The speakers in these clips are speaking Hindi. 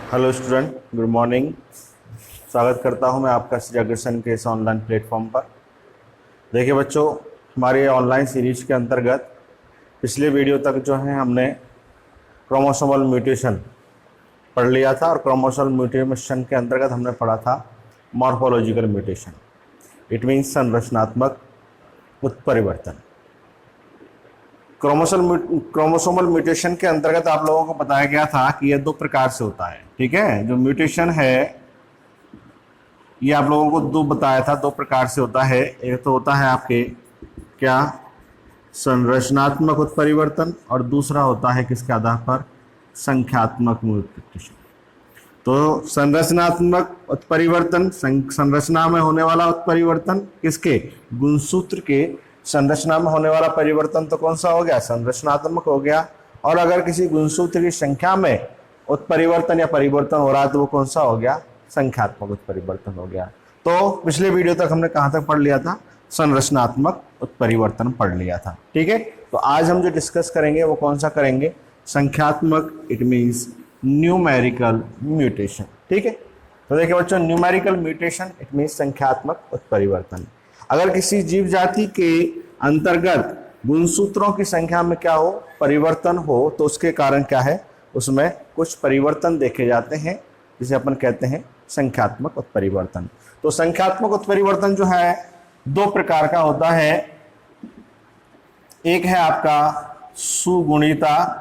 Hello student, good morning. स्वागत करता हूं मैं आपका श्री अग्रसेन के इस ऑनलाइन प्लेटफॉर्म पर। देखिए बच्चों, हमारे ऑनलाइन सीरीज के अंतर्गत पिछले वीडियो तक जो है हमने क्रोमोसोमल म्यूटेशन पढ़ लिया था और क्रोमोसोमल म्यूटेशन के अंतर्गत हमने पढ़ा था मॉर्फोलॉजिकल म्यूटेशन। इट मीन्स संरचनात्मक उत्परिवर्तन। क्रोमोसोमल म्यूटेशन के अंतर्गत आप लोगों को बताया गया था कि यह दो प्रकार से होता है। ठीक है, जो म्यूटेशन है ये आप लोगों को दो बताया था, दो प्रकार से होता है। एक तो होता है आपके क्या, संरचनात्मक उत्परिवर्तन, और दूसरा होता है किसके आधार पर, संख्यात्मक म्यूटेशन। तो संरचनात्मक उत्परिवर्तन, संरचना में होने वाला उत्परिवर्तन, किसके, गुणसूत्र के संरचना में होने वाला परिवर्तन तो कौन सा हो गया, संरचनात्मक हो गया। और अगर किसी गुणसूत्र की संख्या में उत्परिवर्तन या परिवर्तन हो रहा है तो वो कौन सा हो गया, संख्यात्मक उत्परिवर्तन हो गया। तो पिछले वीडियो तक हमने कहां तक पढ़ लिया था, संरचनात्मक उत्परिवर्तन पढ़ लिया था। ठीक है, तो आज हम जो डिस्कस करेंगे वो कौन सा करेंगे, संख्यात्मक, इट मीन्स न्यूमेरिकल म्यूटेशन। ठीक है, तो देखिए बच्चों, न्यूमेरिकल म्यूटेशन इट मीन्स संख्यात्मक उत्परिवर्तन। अगर किसी जीव जाति के अंतर्गत गुणसूत्रों की संख्या में क्या हो, परिवर्तन हो, तो उसके कारण क्या है, उसमें कुछ परिवर्तन देखे जाते हैं, जिसे अपन कहते हैं संख्यात्मक उत्परिवर्तन। तो संख्यात्मक उत्परिवर्तन जो है दो प्रकार का होता है। एक है आपका सुगुणिता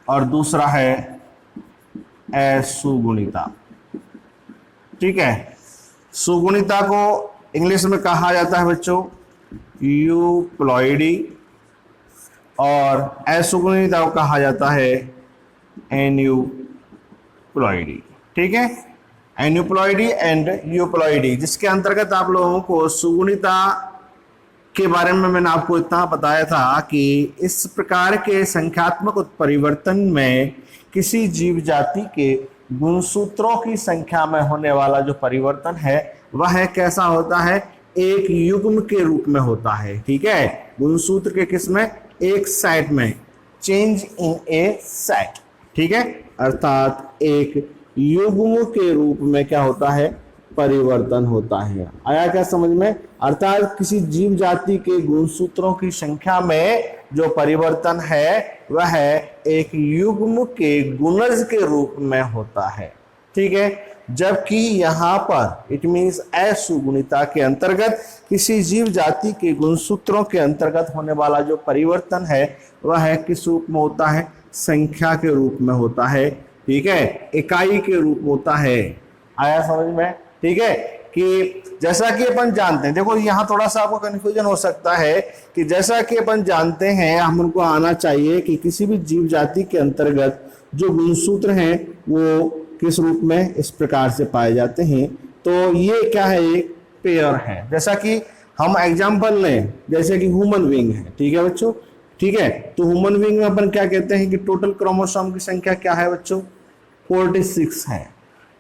और दूसरा है असुगुणिता। ठीक है, सुगुणिता को इंग्लिश में कहा जाता है बच्चों यूप्लॉइडी, और असुगुणिता को कहा जाता है एन्यूप्लॉइडी। ठीक है, एन्यूप्लॉइडी एंड यूप्लॉइडी, जिसके अंतर्गत आप लोगों को सुगुणिता के बारे में मैंने आपको इतना बताया था कि इस प्रकार के संख्यात्मक उत्परिवर्तन में किसी जीव जाति के गुणसूत्रों की संख्या में होने वाला जो परिवर्तन है वह कैसा होता है, एक युग्म के रूप में होता है। ठीक है, गुणसूत्र के किसमें, एक सेट में, चेंज इन ए सेट। ठीक है, अर्थात एक युग्म के रूप में क्या होता है, परिवर्तन होता है। आया क्या समझ में, अर्थात किसी जीव जाति के गुणसूत्रों की संख्या में जो परिवर्तन है वह एक युग्म के गुणज के रूप में होता है। ठीक है, जबकि यहाँ पर इट मीन्स असुगुणिता के अंतर्गत किसी जीव जाति के गुणसूत्रों के अंतर्गत होने वाला जो परिवर्तन है वह किस रूप में होता है, संख्या के रूप में होता है। ठीक है, इकाई के रूप में होता है। आया समझ में। ठीक है, कि जैसा कि अपन जानते हैं, देखो यहाँ थोड़ा सा आपको कंफ्यूजन हो सकता है कि जैसा कि अपन जानते हैं, हम उनको आना चाहिए कि किसी भी जीव जाति के अंतर्गत जो गुणसूत्र हैं वो किस रूप में, इस प्रकार से पाए जाते हैं। तो ये क्या है, एक पेयर है। जैसा कि हम एग्जाम्पल लें, जैसे कि ह्यूमन बीइंग है। ठीक है बच्चों, ठीक है, तो ह्यूमन बीइंग में अपन क्या कहते हैं कि टोटल क्रोमोसोम की संख्या क्या है बच्चों, 46 है।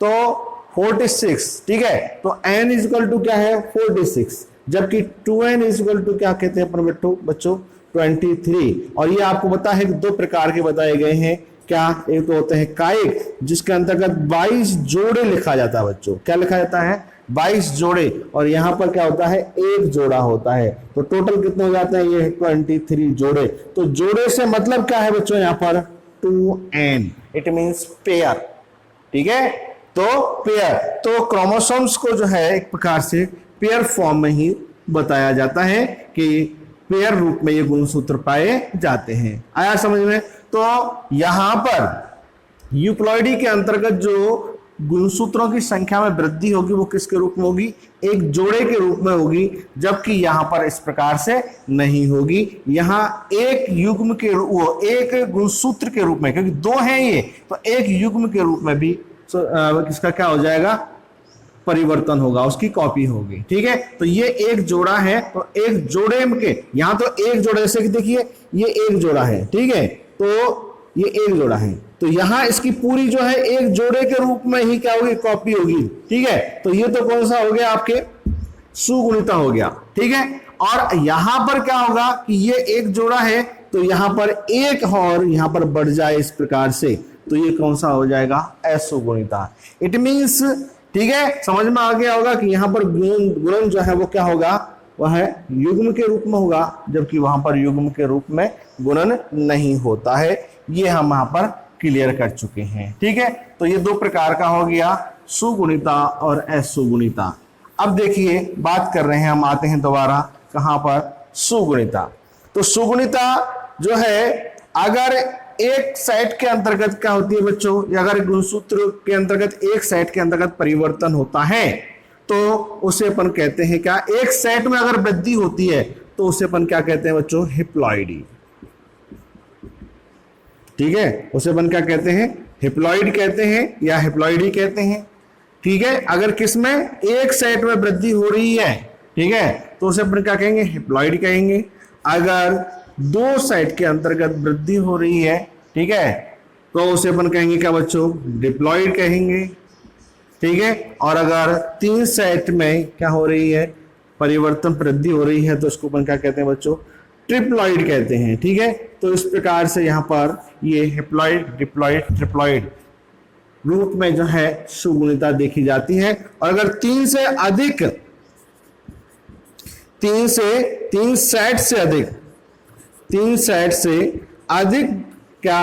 तो 46, ठीक है, तो n इक्वल टू क्या है, 46, जबकि 2n इक्वल टू क्या कहते हैं अपन बच्चों 23। और ये आपको पता है कि दो प्रकार के बताए गए हैं। क्या, एक तो होते हैं कायिक, जिसके अंतर्गत 22 जोड़े लिखा जाता है बच्चों, क्या लिखा जाता है, 22 जोड़े, और यहाँ पर क्या होता है, एक जोड़ा होता है। तो टोटल कितने हो जाते हैं, ये 23 जोड़े। तो जोड़े से मतलब क्या है बच्चों, यहाँ पर 2n, इट मीन्स पेयर। ठीक है, तो पेयर, तो क्रोमोसोम्स को जो है एक प्रकार से पेयर फॉर्म में ही बताया जाता है कि पेयर रूप में ये गुणसूत्र पाए जाते हैं। आया समझ में। तो यहां पर यूप्लॉइडी के अंतर्गत जो गुणसूत्रों की संख्या में वृद्धि होगी वो किसके रूप में होगी, एक जोड़े के रूप में होगी, जबकि यहां पर इस प्रकार से नहीं होगी। यहां एक युग्म के रूप, एक गुणसूत्र के रूप में, क्योंकि दो हैं ये, तो एक युग्म के रूप में भी किसका क्या हो जाएगा, परिवर्तन होगा, उसकी कॉपी होगी। ठीक है, तो ये एक जोड़ा है, तो एक जोड़े के यहां तो एक जोड़ा, जैसे कि देखिए ये एक जोड़ा है। ठीक है, तो ये एक जोड़ा है, तो यहां इसकी पूरी जो है एक जोड़े के रूप में ही क्या होगी, कॉपी होगी। ठीक है, तो ये तो कौन सा हो गया, आपके सुगुणिता हो गया। ठीक है, और यहां पर क्या होगा कि ये एक जोड़ा है, तो यहां पर एक और यहां पर बढ़ जाए इस प्रकार से, तो ये कौन सा हो जाएगा, असुगुणिता। इट मींस, ठीक है, समझ में आ गया होगा कि यहां पर गुणन जो है वो क्या होगा, वह युग्म के रूप में होगा, जबकि वहां पर युग्म के रूप में गुणन नहीं होता है। ये हम वहां पर क्लियर कर चुके हैं। ठीक है, तो ये दो प्रकार का हो गया, सुगुणिता और असुगुणिता। अब देखिए बात कर रहे हैं हम, आते हैं दोबारा कहां पर, सुगुणिता। तो सुगुणिता जो है, अगर एक सेट के अंतर्गत क्या होती है बच्चों, या अगर गुणसूत्र के अंतर्गत एक सेट के अंतर्गत परिवर्तन होता है तो उसे अपन कहते हैं क्या, एक सेट में अगर वृद्धि होती है तो उसे अपन क्या कहते हैं बच्चों, हिप्लॉइडी। ठीक है, उसे अपन क्या कहते हैं, हिप्लॉइड कहते हैं या हिप्लॉइडी कहते हैं। ठीक है, अगर किसमें एक सेट में वृद्धि हो रही है, ठीक है, तो उसे अपन क्या कहेंगे, हिप्लॉइड कहेंगे। अगर दो सेट के अंतर्गत वृद्धि हो रही है, ठीक है, तो उसे अपन कहेंगे क्या बच्चों, डिप्लॉइड कहेंगे। ठीक है, और अगर तीन सेट में क्या हो रही है, परिवर्तन वृद्धि हो रही है, तो उसको अपन क्या कहते हैं बच्चों, ट्रिप्लॉइड कहते हैं। ठीक है, तो इस प्रकार से यहां पर ये हिप्लॉइड, डिप्लॉइड, ट्रिप्लॉइड रूप में जो है सुगुणिता देखी जाती है। और अगर तीन सेट से अधिक क्या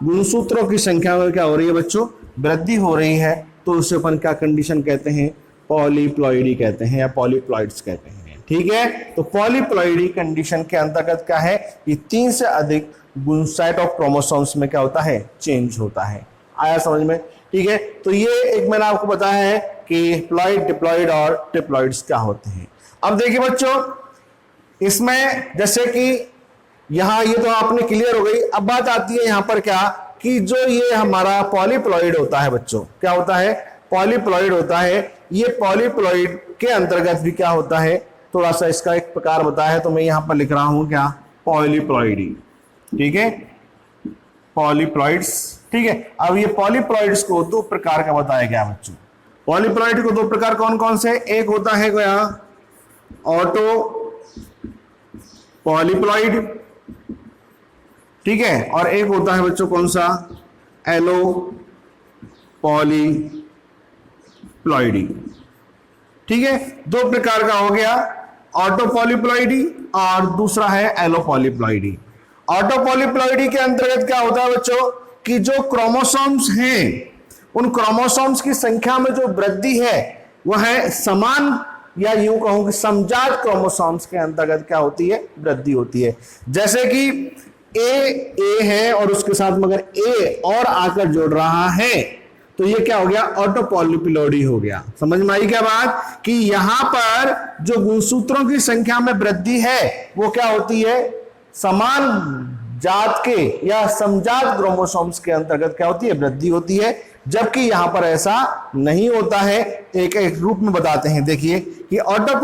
गुणसूत्रों की संख्या में क्या हो रही है बच्चों, वृद्धि हो रही है, तो उसे अपन क्या कंडीशन कहते हैं, पॉलीप्लॉइडी कहते हैं या पॉलीप्लॉइड्स कहते हैं। ठीक है, तो पॉलीप्लॉइडी कंडीशन के अंतर्गत क्या है, ये तीन से अधिक गुण सेट ऑफ क्रोमोसोम्स में क्या होता है, चेंज होता है। आया समझ में। ठीक है, तो ये एक मैंने आपको बताया है कि हिप्लॉइड, डिप्लॉइड और ट्रिप्लॉइड्स क्या होते हैं। अब देखिए बच्चों, इसमें जैसे कि यहां ये तो आपने क्लियर हो गई। अब बात आती है यहां पर क्या, कि जो ये हमारा पॉलीप्लॉइड होता है बच्चों, क्या होता है, पॉलीप्लॉइड होता है। ये पॉलीप्लॉइड के अंतर्गत भी क्या होता है, थोड़ा सा इसका एक प्रकार बताया है, तो मैं यहां पर लिख रहा हूं क्या, पॉलीप्लॉइडी। ठीक है, पॉलीप्लॉइड्स। ठीक है, अब ये पॉलीप्लॉइड्स को दो प्रकार का बताया गया बच्चों। पॉलीप्लॉइड को दो प्रकार कौन कौन से, एक होता है क्या, ऑटो पॉलीप्लॉइड, ठीक है, और एक होता है बच्चों कौन सा, एलो पॉलीप्लॉइडी। ठीक है, दो प्रकार का हो गया, ऑटो पॉलीप्लॉइडी और दूसरा है एलो पॉलीप्लॉइडी। ऑटो पॉलीप्लॉइडी के अंतर्गत क्या होता है बच्चों, कि जो क्रोमोसोम्स हैं, उन क्रोमोसोम्स की संख्या में जो वृद्धि है वह है समान, या यूं कहूं कि समजात क्रोमोसोम्स के अंतर्गत क्या होती है, वृद्धि होती है। जैसे कि ए है और उसके साथ मगर ए और आकर जोड़ रहा है, तो ये क्या हो गया, ऑटो पॉलीप्लॉइडी हो गया। समझ में आई क्या बात, कि यहां पर जो गुणसूत्रों की संख्या में वृद्धि है वो क्या होती है, समान जात के या समजात क्रोमोसोम्स के अंतर्गत क्या होती है, वृद्धि होती है। जबकि यहां पर ऐसा नहीं होता है। एक एक रूप में बताते हैं, देखिए कि ऑटो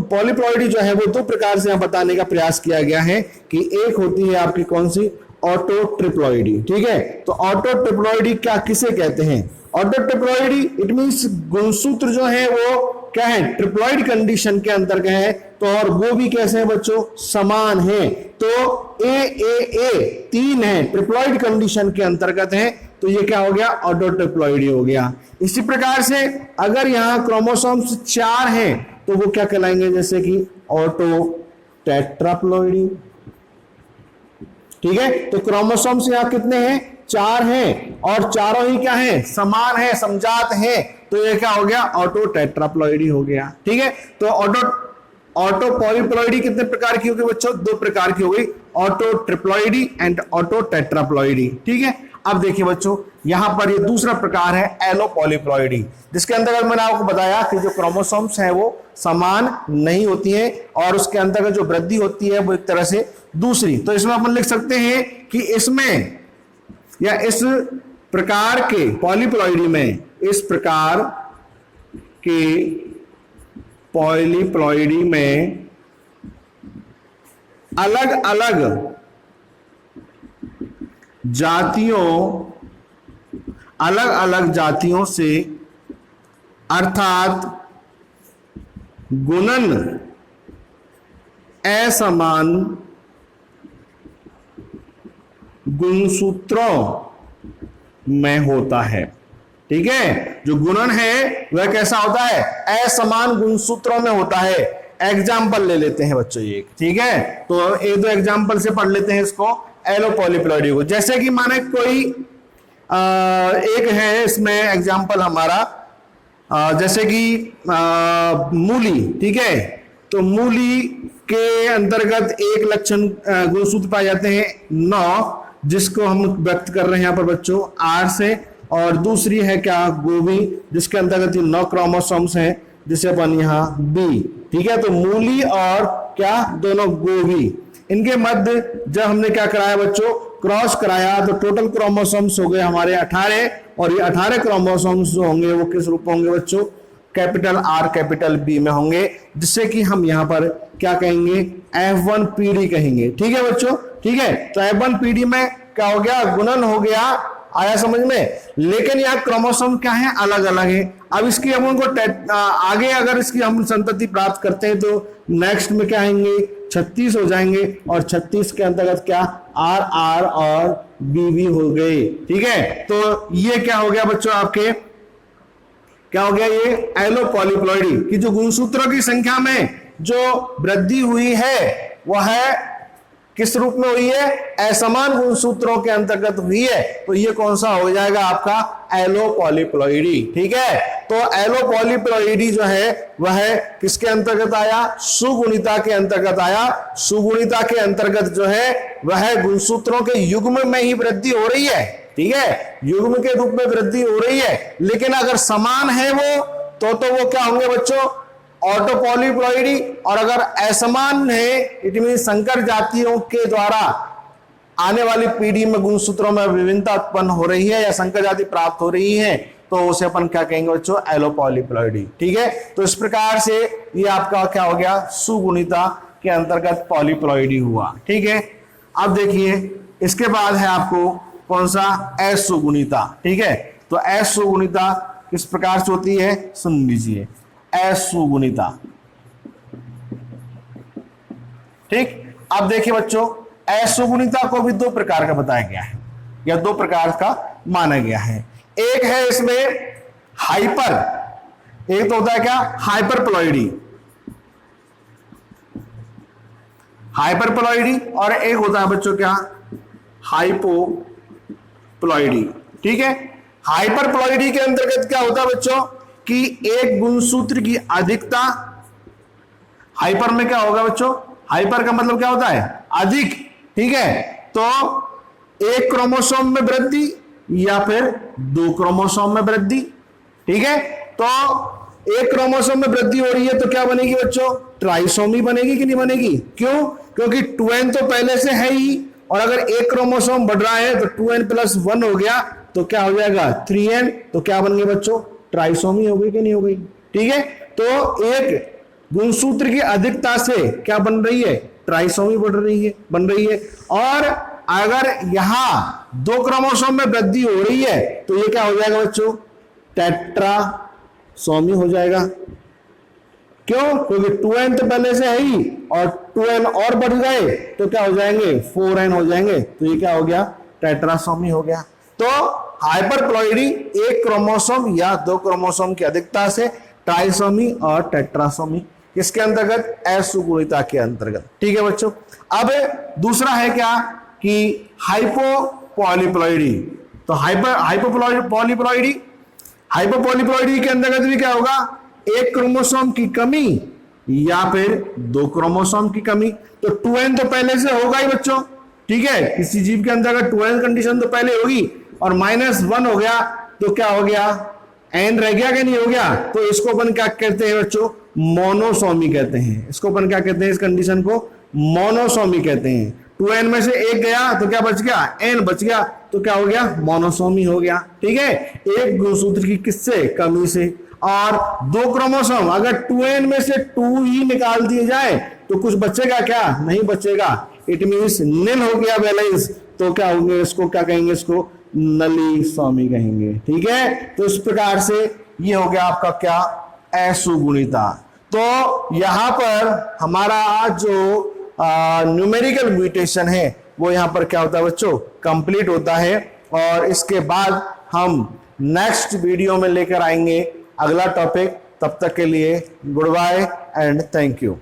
पॉलीप्लॉइडी जो है वो दो प्रकार से बताने का प्रयास किया गया है, कि एक होती है आपकी कौन सी, ऑटो ट्रिप्लॉइडी। ठीक है, तो ऑटो ट्रिप्लॉइडी क्या किसे कहते हैं, ऑटो ट्रिप्लॉइडी इट मींस गुणसूत्र जो है वो क्या है, ट्रिप्लॉइड कंडीशन के अंतर्गत है। तो और वो भी कैसे हैं बच्चों, समान है। तो ए तीन है, ट्रिप्लॉइड कंडीशन के अंतर्गत है, तो ये क्या हो गया, ऑटो ट्रिप्लॉइडी हो गया। इसी प्रकार से अगर यहां क्रोमोसोम्स 4 हैं तो वो क्या कहलाएंगे, जैसे कि ऑटो टेट्राप्लॉइडी। ठीक है, तो क्रोमोसोम्स यहां कितने हैं, 4 हैं, और चारों ही क्या हैं, समान है, समजात है, तो ये क्या हो गया, ऑटो टेट्राप्लॉइडी हो गया। ठीक है, तो ऑटो पॉलीप्लॉइडी कितने प्रकार की होगी बच्चों, दो प्रकार की हो गई, ऑटो ट्रिप्लॉइडी एंड ऑटो टेट्राप्लॉइडी। ठीक है, अब देखिए बच्चों, यहां पर ये दूसरा प्रकार है एलो पॉलीप्लॉइडी, जिसके अंतर्गत मैंने आपको बताया कि जो क्रोमोसोम्स हैं वो समान नहीं होती है, और उसके अंतर्गत जो वृद्धि होती है वो एक तरह से दूसरी। तो इसमें अपन लिख सकते हैं कि इसमें या इस प्रकार के पॉलीप्लॉइडी में, इस प्रकार के पॉलीप्लॉइडी में अलग अलग जातियों से, अर्थात गुणन असमान गुणसूत्रों में होता है। ठीक है, जो गुणन है वह कैसा होता है, असमान गुणसूत्रों में होता है। एग्जाम्पल ले लेते हैं बच्चों ये, ठीक है, तो एक दो एग्जाम्पल से पढ़ लेते हैं इसको, एलो पॉलीप्लॉइडी को। जैसे कि माने कोई एक है इसमें एग्जाम्पल हमारा, जैसे कि मूली, ठीक है, तो मूली के अंतर्गत एक लक्षण गुणसूत्र पाए जाते हैं 9, जिसको हम व्यक्त कर रहे हैं यहाँ पर बच्चों आर से, और दूसरी है क्या, गोभी, जिसके अंतर्गत 9 क्रोमोसोम्स हैं, जिसे अपन यहाँ बी। ठीक है, तो मूली और क्या, दोनों गोभी, इनके मध्य जब हमने क्या कराया बच्चों, क्रॉस कराया, तो टोटल क्रोमोसोम्स हो गए हमारे 18, और ये 18 क्रोमोसोम्स जो होंगे वो किस रूप में होंगे बच्चों, कैपिटल आर कैपिटल बी में होंगे, जिससे कि हम यहाँ पर क्या कहेंगे, F1 पीढ़ी कहेंगे। ठीक है बच्चों, ठीक है, तो F1 पीढ़ी में क्या हो गया, गुणन हो गया, आया समझ में। लेकिन यहाँ क्रोमोसोम क्या है, अलग अलग है। अब इसकी हम उनको आगे अगर इसकी हम संतति प्राप्त करते हैं तो नेक्स्ट में क्या आएंगे, 36 हो जाएंगे, और 36 के अंतर्गत क्या, आर आर और बी बी हो गए। ठीक है, तो ये क्या हो गया बच्चों, आपके क्या हो गया, ये एलो पॉलीप्लॉइडी की जो गुणसूत्रों की संख्या में जो वृद्धि हुई है वह किस रूप में हुई है, असमान गुणसूत्रों के अंतर्गत हुई है। तो ये कौन सा हो जाएगा आपका, एलो पॉलीप्लॉइडी। ठीक है, तो एलो पॉलीप्लॉइडी जो है वह किसके अंतर्गत आया, सुगुणिता के अंतर्गत आया। सुगुणिता के अंतर्गत जो है वह गुणसूत्रों के युग्म में ही वृद्धि हो रही है। ठीक है, युग्म के रूप में वृद्धि हो रही है, लेकिन अगर समान है वो तो वो क्या होंगे बच्चों, ऑटो पॉलीप्लॉइडी। और अगर असमान है, इट मीन संकर जातियों के द्वारा आने वाली पीढ़ी में गुणसूत्रों में विभिन्नता उत्पन्न हो रही है या संकर जाति प्राप्त हो रही है, तो उसे अपन क्या कहेंगे बच्चों, एलो पॉलीप्लॉइडी। ठीक है, तो इस प्रकार से ये आपका क्या हो गया, सुगुणिता के अंतर्गत पॉलीप्लॉइडी हुआ। ठीक है, अब देखिए इसके बाद है आपको कौन सा, असुगुणिता। ठीक है, तो असुगुणिता किस प्रकार से होती है, सुन लीजिए, असुगुणिता। ठीक, अब देखिए बच्चों, असुगुणिता को भी 2 प्रकार का बताया गया है या 2 प्रकार का माना गया है। एक है इसमें हाइपर, एक तो होता है क्या, हाइपरप्लॉइडी, हाइपरप्लॉइडी, और एक होता है बच्चों क्या, हाइपोप्लॉइडी। ठीक है, हाइपरप्लॉइडी के अंतर्गत क्या होता है बच्चों कि एक गुणसूत्र की अधिकता, हाइपर में क्या होगा बच्चों, हाइपर का मतलब क्या होता है, अधिक। ठीक है, तो एक क्रोमोसोम में वृद्धि या फिर 2 क्रोमोसोम में वृद्धि। ठीक है, तो एक क्रोमोसोम में वृद्धि हो रही है तो क्या बनेगी बच्चों, ट्राइसोमी बनेगी कि नहीं बनेगी, क्यों, क्योंकि 2n तो पहले से है ही, और अगर एक क्रोमोसोम बढ़ रहा है तो 2n + 1 हो गया, तो क्या हो जाएगा 3n, तो क्या बन गए बच्चों, ट्राइसोमी हो गई कि नहीं हो गई। ठीक है, तो एक गुणसूत्र की अधिकता से क्या बन रही है, ट्राइसोमी बन रही है। और अगर यहां 2 क्रोमोसोम में वृद्धि हो रही है तो ये क्या हो जाएगा बच्चों, टेट्रासोमी हो जाएगा। क्यों, क्योंकि 2n तो पहले से है ही, और 2n और बढ़ गए तो क्या हो जाएंगे, 4n हो जाएंगे, तो ये क्या हो गया, टेट्रासोमी हो गया। तो हाइपरप्लॉइडी एक क्रोमोसोम या 2 क्रोमोसोम की अधिकता से ट्राइसोमी और टेट्रासोमी, किसके अंतर्गत, असुगुणिता के अंतर्गत। ठीक है बच्चों, अब दूसरा है क्या कि हाइपोपॉलीप्लॉइडी। तो हाइपोपॉलीप्लॉइडी के अंतर्गत भी क्या होगा, एक क्रोमोसोम की कमी या फिर 2 क्रोमोसोम की कमी। तो 2n तो पहले से होगा ही बच्चों। ठीक है, किसी जीव के अंतर्गत 2n कंडीशन तो पहले होगी, और -1 हो गया तो क्या हो गया, n रह गया कि नहीं हो गया, तो इसको अपन क्या कहते हैं बच्चों, मोनोसोमी कहते हैं। इसको अपन क्या कहते हैं, इस कंडीशन को मोनोसोमी कहते हैं। 2n में से एक गया तो क्या बच गया, n बच गया, तो क्या हो गया, मोनोसोमी हो गया। ठीक है, एक गुणसूत्र की किससे, कमी से। और 2 क्रोमोसोम, अगर 2n में से 2 ही निकाल दिए जाए तो कुछ बचेगा क्या, नहीं बचेगा, इट मीन्स निल हो गया बैलेंस, तो क्या होंगे, इसको क्या कहेंगे, इसको नलीसोमी कहेंगे। ठीक है, तो इस प्रकार से ये हो गया आपका क्या, असुगुणिता। तो यहां पर हमारा जो न्यूमेरिकल म्यूटेशन है वो यहाँ पर क्या होता है बच्चों, कंप्लीट होता है। और इसके बाद हम नेक्स्ट वीडियो में लेकर आएंगे अगला टॉपिक। तब तक के लिए goodbye and thank you.